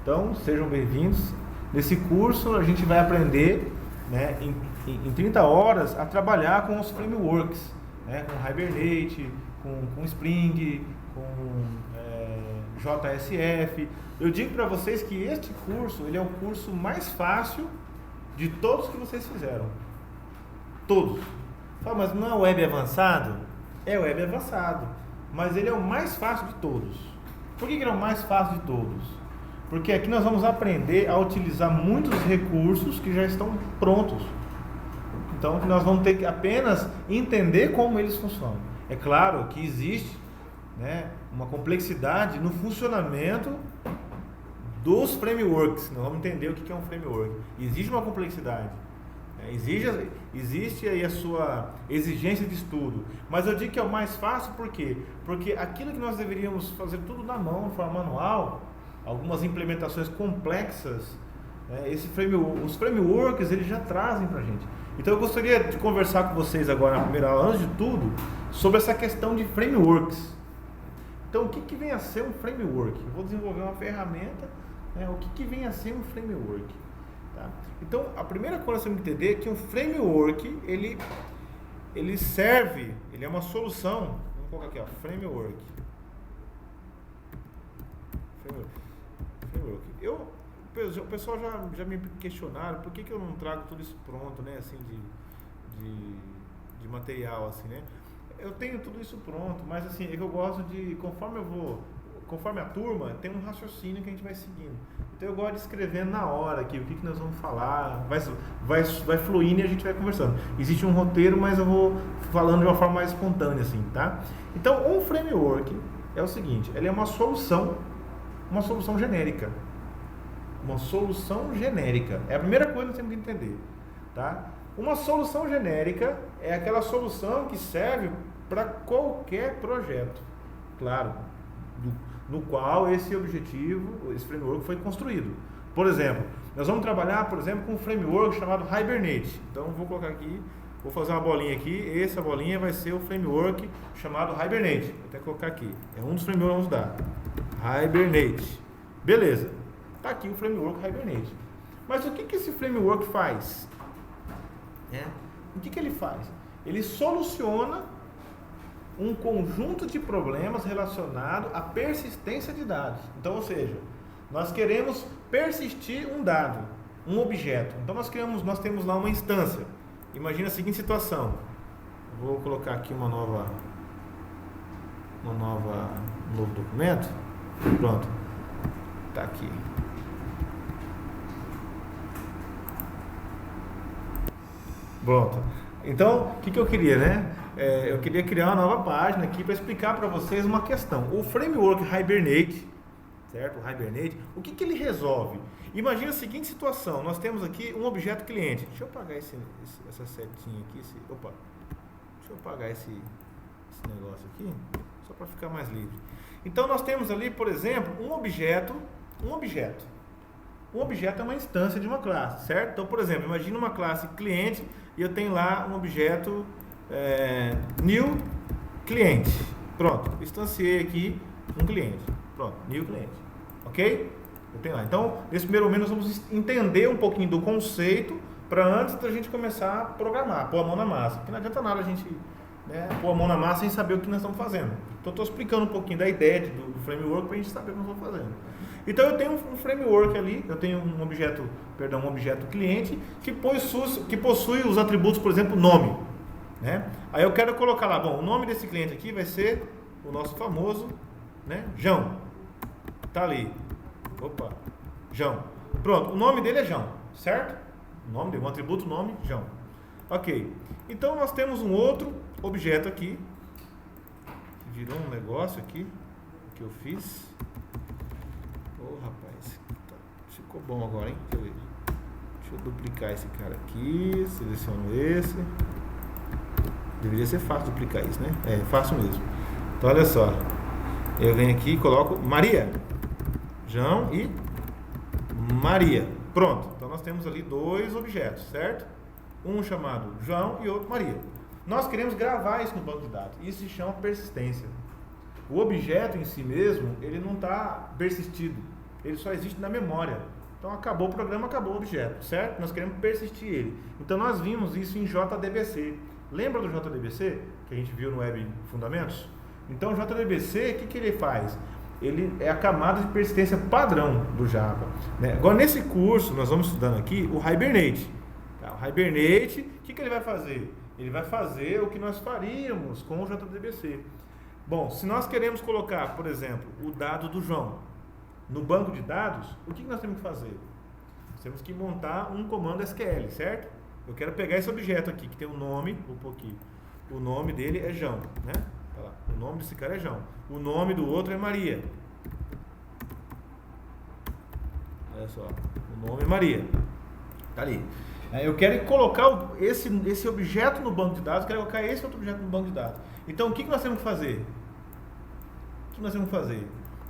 Então, sejam bem-vindos. Nesse curso, a gente vai aprender, né, em 30 horas a trabalhar com os frameworks, né, com Hibernate, com Spring, com JSF. Eu digo para vocês que este curso, ele é o curso mais fácil de todos que vocês fizeram. Todos. Fala, mas não é web avançado? É web avançado, mas ele é o mais fácil de todos. Por que ele é o mais fácil de todos? Porque aqui nós vamos aprender a utilizar muitos recursos que já estão prontos. Então nós vamos ter que apenas entender como eles funcionam. É claro que existe, né, uma complexidade no funcionamento dos frameworks. Nós vamos entender o que é um framework. Existe uma complexidade. Existe aí a sua exigência de estudo, mas eu digo que é o mais fácil. Por quê? Porque aquilo que nós deveríamos fazer tudo na mão, de forma manual, algumas implementações complexas, né, os frameworks eles já trazem para a gente. Então eu gostaria de conversar com vocês agora na primeira aula, antes de tudo, sobre essa questão de frameworks. Então o que vem a ser um framework? Eu vou desenvolver uma ferramenta, né, o que vem a ser um framework? Tá? Então, a primeira coisa que você tem que entender é que um framework, ele serve, ele é uma solução. Vamos colocar aqui, ó, framework. O pessoal já me questionaram por que eu não trago tudo isso pronto, né, assim, de material, assim, né? Eu tenho tudo isso pronto, mas assim, é que eu gosto de, conforme a turma, tem um raciocínio que a gente vai seguindo. Então eu gosto de escrever na hora aqui, o que nós vamos falar, vai fluindo e a gente vai conversando. Existe um roteiro, mas eu vou falando de uma forma mais espontânea, assim, tá? Então, um framework é o seguinte, ele é uma solução genérica. Uma solução genérica. É a primeira coisa que você tem que entender, tá? Uma solução genérica é aquela solução que serve para qualquer projeto. Claro, no qual esse framework foi construído. Por exemplo, nós vamos trabalhar, com um framework chamado Hibernate. Então, vou colocar aqui, vou fazer uma bolinha aqui, essa bolinha vai ser o framework chamado Hibernate. Vou até colocar aqui, é um dos frameworks que vamos dar. Hibernate. Beleza, está aqui o framework Hibernate. Mas o que esse framework faz? O que ele faz? Ele soluciona um conjunto de problemas relacionado à persistência de dados. Então, ou seja, nós queremos persistir um dado, um objeto. Então nós temos lá uma instância. Imagina a seguinte situação. Vou colocar aqui um novo documento. Pronto. Está aqui. Pronto. Então, o que eu queria, né? Eu queria criar uma nova página aqui para explicar para vocês uma questão. O framework Hibernate, certo? O Hibernate, o que ele resolve? Imagina a seguinte situação. Nós temos aqui um objeto cliente. Deixa eu apagar essa setinha aqui. Deixa eu apagar esse negócio aqui, só para ficar mais livre. Então, nós temos ali, por exemplo, um objeto. Um objeto é uma instância de uma classe, certo? Então, por exemplo, imagina uma classe cliente e eu tenho lá um objeto new cliente. Pronto, instanciei aqui um cliente. Pronto, new cliente. Ok? Eu tenho lá. Então, nesse primeiro momento, nós vamos entender um pouquinho do conceito para antes da gente começar a programar, pôr a mão na massa. Porque não adianta nada a gente pôr a mão na massa sem saber o que nós estamos fazendo. Então, estou explicando um pouquinho da ideia do framework para a gente saber o que nós estamos fazendo. Então, eu tenho um framework ali, eu tenho um objeto cliente que possui os atributos, por exemplo, nome. Né? Aí eu quero colocar lá, o nome desse cliente aqui vai ser o nosso famoso, né, João. Tá ali. Opa, João. Pronto, o nome dele é João, certo? O nome dele, um atributo nome, João. Ok. Então nós temos um outro objeto aqui. Virou um negócio aqui que eu fiz. Rapaz, ficou bom agora, hein? Deixa eu duplicar esse cara aqui. Seleciono esse. Deveria ser fácil duplicar isso, né? É fácil mesmo. Então olha só, eu venho aqui e coloco Maria, João e Maria. Pronto, então nós temos ali dois objetos, certo? Um chamado João e outro Maria. Nós queremos gravar isso no banco de dados. Isso se chama persistência. O objeto em si mesmo, ele não está persistido. ele só existe na memória. Então acabou o programa, acabou o objeto, certo? Nós queremos persistir ele. Então nós vimos isso em JDBC. Lembra do JDBC que a gente viu no Web Fundamentos? Então o JDBC, o que ele faz? Ele é a camada de persistência padrão do Java, né? Agora nesse curso nós vamos estudando aqui o Hibernate. Tá? O Hibernate, o que ele vai fazer? Ele vai fazer o que nós faríamos com o JDBC. Bom, se nós queremos colocar, por exemplo, o dado do João no banco de dados, o que nós temos que fazer? Nós temos que montar um comando SQL, certo? Eu quero pegar esse objeto aqui, que tem um nome, o nome dele é João, né? Tá lá. O nome desse cara é João. O nome do outro é Maria. Olha só, o nome é Maria. Tá ali. Eu quero colocar esse objeto no banco de dados, quero colocar esse outro objeto no banco de dados. Então, o que nós temos que fazer?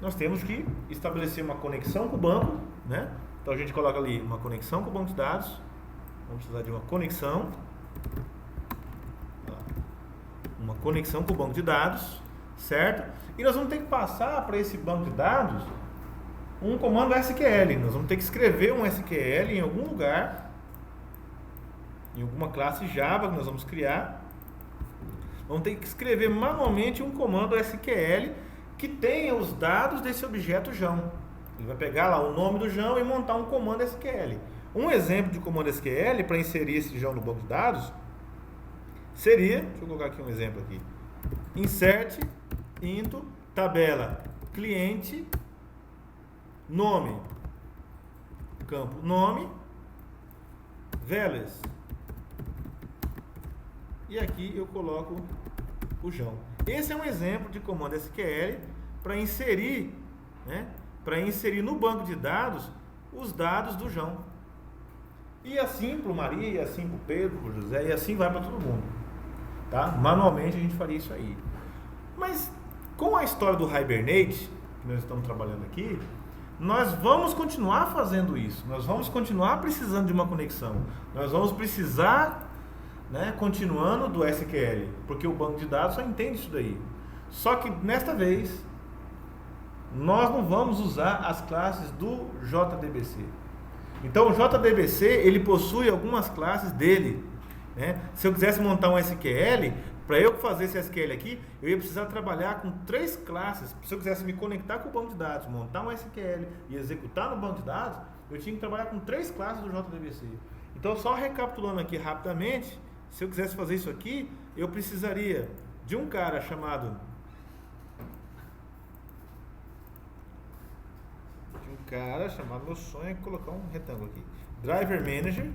Nós temos que estabelecer uma conexão com o banco, né? Então, a gente coloca ali uma conexão com o banco de dados. Vamos precisar de uma conexão. Uma conexão com o banco de dados, certo? E nós vamos ter que passar para esse banco de dados um comando SQL. Nós vamos ter que escrever um SQL em algum lugar, em alguma classe Java que nós vamos criar. Vamos ter que escrever manualmente um comando SQL que tenha os dados desse objeto João. Ele vai pegar lá o nome do João e montar um comando SQL. Um exemplo de comando SQL para inserir esse João no banco de dados seria, deixa eu colocar aqui um exemplo aqui. Insert into tabela cliente nome, campo nome, values. E aqui eu coloco o João. Esse é um exemplo de comando SQL para inserir, né, no banco de dados os dados do João. E assim para o Maria, e assim para o Pedro, para o José, e assim vai para todo mundo. Tá? Manualmente a gente faria isso aí. Mas com a história do Hibernate, que nós estamos trabalhando aqui, nós vamos continuar fazendo isso. Nós vamos continuar precisando de uma conexão. Nós vamos precisar, né, continuando do SQL, porque o banco de dados só entende isso daí. Só que nesta vez nós não vamos usar as classes do JDBC. Então o JDBC ele possui algumas classes dele, né? Se eu quisesse montar um SQL, para eu fazer esse SQL aqui, eu ia precisar trabalhar com 3 classes. Se eu quisesse me conectar com o banco de dados, montar um SQL e executar no banco de dados, eu tinha que trabalhar com 3 classes do JDBC. Então só recapitulando aqui rapidamente, se eu quisesse fazer isso aqui, eu precisaria de um cara chamado meu sonho é colocar um retângulo aqui. Driver Manager.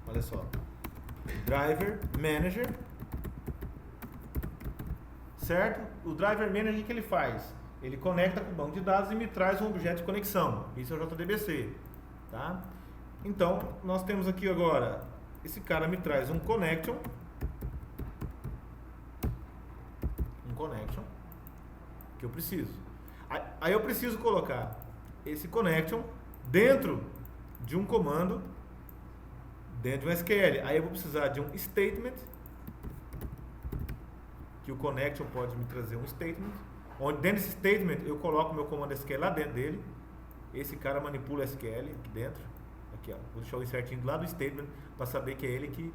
Olha só. Driver Manager. Certo? O Driver Manager, o que ele faz? Ele conecta com o banco de dados e me traz um objeto de conexão. Isso é o JDBC. Tá? Então, nós temos aqui agora, esse cara me traz um connection. Que eu preciso. Aí eu preciso colocar esse connection dentro de um comando, dentro de um SQL. Aí eu vou precisar de um statement, que o connection pode me trazer um statement, onde dentro desse statement eu coloco o meu comando SQL lá dentro dele. Esse cara manipula SQL aqui dentro. Aqui, ó, vou deixar o certinho do lado do statement para saber que é ele que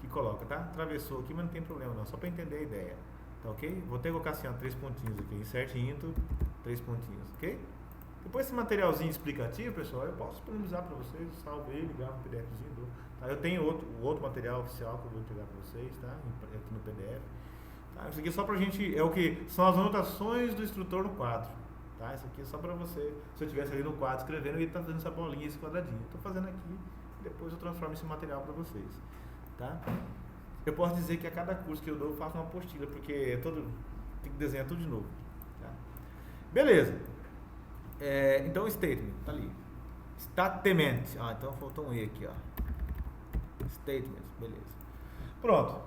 coloca, tá? Atravessou aqui, mas não tem problema não, só para entender a ideia. Tá, ok? Vou ter que colocar assim, ó, 3 pontinhos aqui, insert into, 3 pontinhos, ok? Depois esse materialzinho explicativo, pessoal, eu posso disponibilizar para vocês, salvo ele, gravo um PDFzinho, tá? Eu tenho outro material oficial que eu vou entregar para vocês, tá? Aqui no PDF. Tá? Isso aqui é só pra gente, é o que? São as anotações do instrutor no quadro, tá? Isso aqui é só para você, se eu estivesse ali no quadro escrevendo, ele tá fazendo essa bolinha, esse quadradinho. Eu tô fazendo aqui, depois eu transformo esse material para vocês, tá? Eu posso dizer que a cada curso que eu dou eu faço uma apostila, porque tem que desenhar tudo de novo. Tá? Beleza. Então o statement, tá ali. Statement. Então faltou um E aqui, ó. Statement, beleza. Pronto.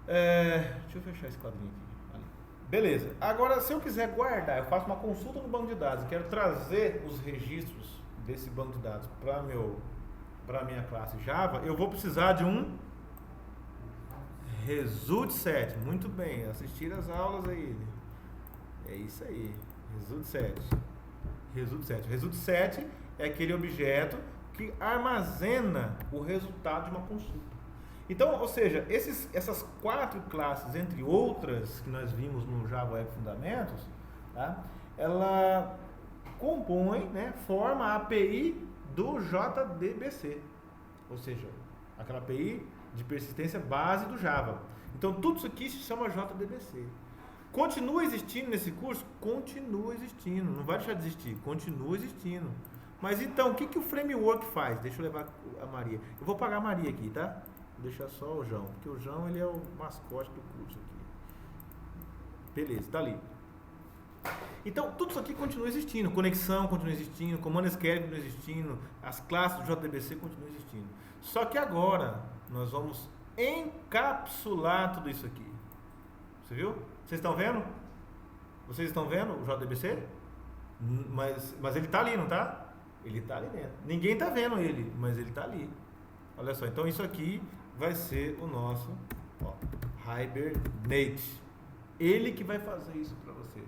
Deixa eu fechar esse quadrinho aqui. Ali. Beleza. Agora, se eu quiser guardar, eu faço uma consulta no banco de dados, quero trazer os registros desse banco de dados para minha classe Java, eu vou precisar de um result set. Muito bem, assistir as aulas aí. É isso aí, result set. Result set. Result set é aquele objeto que armazena o resultado de uma consulta. Então, ou seja, essas 4 classes, entre outras que nós vimos no Java Web Fundamentos, tá? Ela compõe, né, forma a API do JDBC, ou seja, aquela API de persistência base do Java. Então, tudo isso aqui se chama JDBC. Continua existindo nesse curso? Continua existindo, não vai deixar de existir, continua existindo. Mas então, o que o framework faz? Deixa eu levar a Maria. Eu vou pagar a Maria aqui, tá? Vou deixar só o João, porque o João ele é o mascote do curso aqui. Beleza, tá ali. Então, tudo isso aqui continua existindo. Conexão continua existindo, comando SQL continua existindo, as classes do JDBC continuam existindo. Só que agora, nós vamos encapsular tudo isso aqui. Você viu? Vocês estão vendo? Vocês estão vendo o JDBC? Mas ele está ali, não está? Ele está ali dentro. Ninguém está vendo ele, mas ele está ali. Olha só, então isso aqui vai ser o nosso Hibernate. Ele que vai fazer isso para você.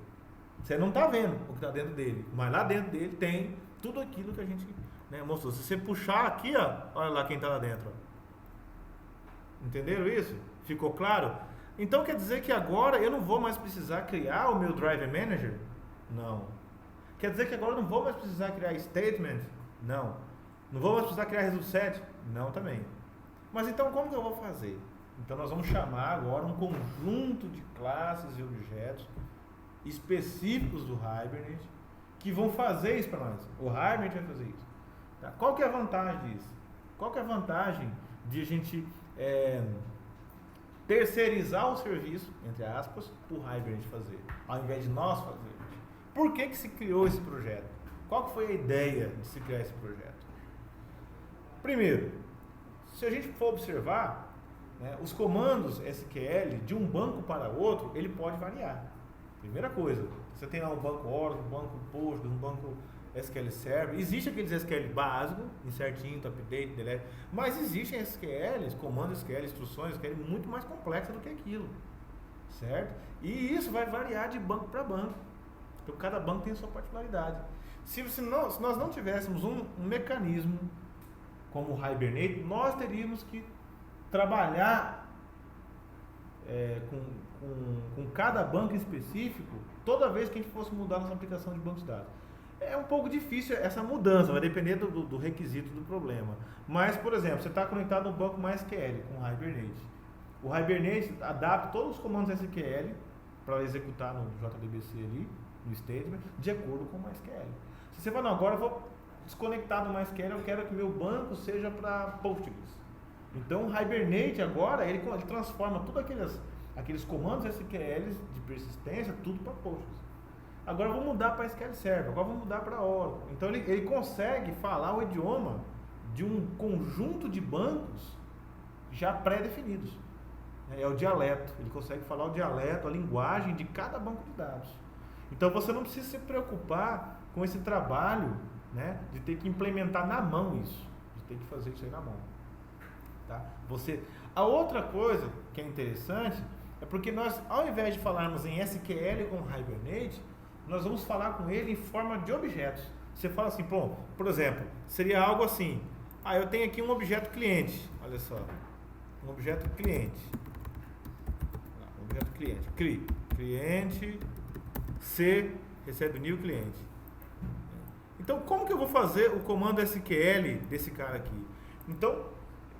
Você não está vendo o que está dentro dele, mas lá dentro dele tem tudo aquilo que a gente, né, mostrou. Se você puxar aqui, ó, olha lá quem está lá dentro. Ó. Entenderam isso? Ficou claro? Então quer dizer que agora eu não vou mais precisar criar o meu Driver Manager? Não. Quer dizer que agora eu não vou mais precisar criar statement? Não. Não vou mais precisar criar result set? Não também. Mas então como que eu vou fazer? Então nós vamos chamar agora um conjunto de classes e objetos específicos do Hibernate que vão fazer isso para nós. O Hibernate vai fazer isso. Tá? Qual que é a vantagem disso? Qual que é a vantagem de a gente terceirizar o serviço, entre aspas, para o Hibernate fazer, ao invés de nós fazermos? Por que se criou esse projeto? Qual que foi a ideia de se criar esse projeto? Primeiro, se a gente for observar, né, os comandos SQL de um banco para outro, ele pode variar. Primeira coisa, você tem lá um banco Oracle, um banco Postgres, um banco SQL Server. Existe aqueles SQL básicos, insertinho, update, delete, mas existem SQLs, comandos SQL, instruções SQL muito mais complexas do que aquilo, certo? E isso vai variar de banco para banco, porque cada banco tem a sua particularidade. Se nós não tivéssemos um mecanismo como o Hibernate, nós teríamos que trabalhar com cada banco em específico toda vez que a gente fosse mudar nossa aplicação de banco de dados. É um pouco difícil essa mudança, vai depender do requisito do problema. Mas, por exemplo, você está conectado no banco MySQL com o Hibernate. O Hibernate adapta todos os comandos SQL para executar no JDBC ali, no statement, de acordo com o MySQL. Se você fala, não, agora eu vou desconectar do MySQL, eu quero que meu banco seja para Postgres. Então o Hibernate agora, ele transforma todos aqueles comandos SQL de persistência, tudo para Postgres. Agora eu vou mudar para SQL Server, agora eu vou mudar para Oracle. Então ele consegue falar o idioma de um conjunto de bancos já pré-definidos. É o dialeto, ele consegue falar o dialeto, a linguagem de cada banco de dados. Então você não precisa se preocupar com esse trabalho, né, de ter que implementar na mão isso, de ter que fazer isso aí na mão. Tá? A outra coisa que é interessante é porque nós, ao invés de falarmos em SQL com Hibernate, nós vamos falar com ele em forma de objetos. Você fala assim, por exemplo, seria algo assim, eu tenho aqui um objeto cliente, olha só, um objeto cliente, cliente C recebe new cliente. Então, como que eu vou fazer o comando SQL desse cara aqui? Então,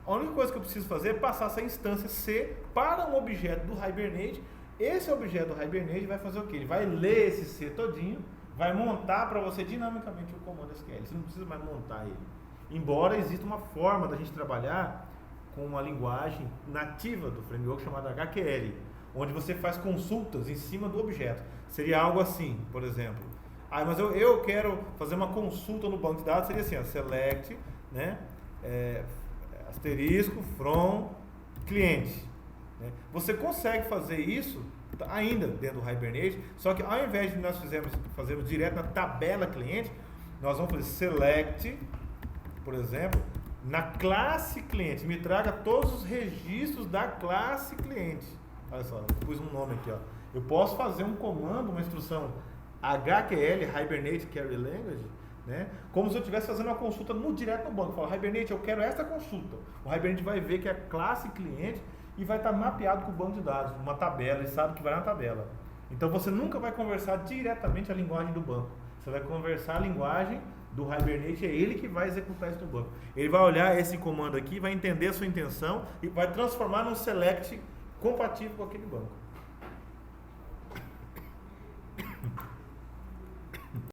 a única coisa que eu preciso fazer é passar essa instância C para um objeto do Hibernate. Esse objeto do Hibernate vai fazer o quê? Ele vai ler esse C todinho, vai montar para você dinamicamente o comando SQL. Você não precisa mais montar ele. Embora exista uma forma da gente trabalhar com uma linguagem nativa do framework chamada HQL, onde você faz consultas em cima do objeto. Seria algo assim, por exemplo. Mas eu quero fazer uma consulta no banco de dados, seria assim, select, né, asterisco, from, cliente. Né? Você consegue fazer isso ainda dentro do Hibernate, só que ao invés de nós fazermos direto na tabela cliente, nós vamos fazer select, por exemplo, na classe cliente. Me traga todos os registros da classe cliente. Olha só, eu pus um nome aqui. Ó. Eu posso fazer um comando, uma instrução HQL, Hibernate Query Language, né? Como se eu estivesse fazendo uma consulta direto no banco. Eu falo, Hibernate, eu quero essa consulta. O Hibernate vai ver que é classe cliente e vai estar mapeado com o banco de dados, uma tabela, e sabe que vai na tabela. Então você nunca vai conversar diretamente a linguagem do banco. Você vai conversar a linguagem do Hibernate, é ele que vai executar isso no banco. Ele vai olhar esse comando aqui, vai entender a sua intenção e vai transformar num select compatível com aquele banco.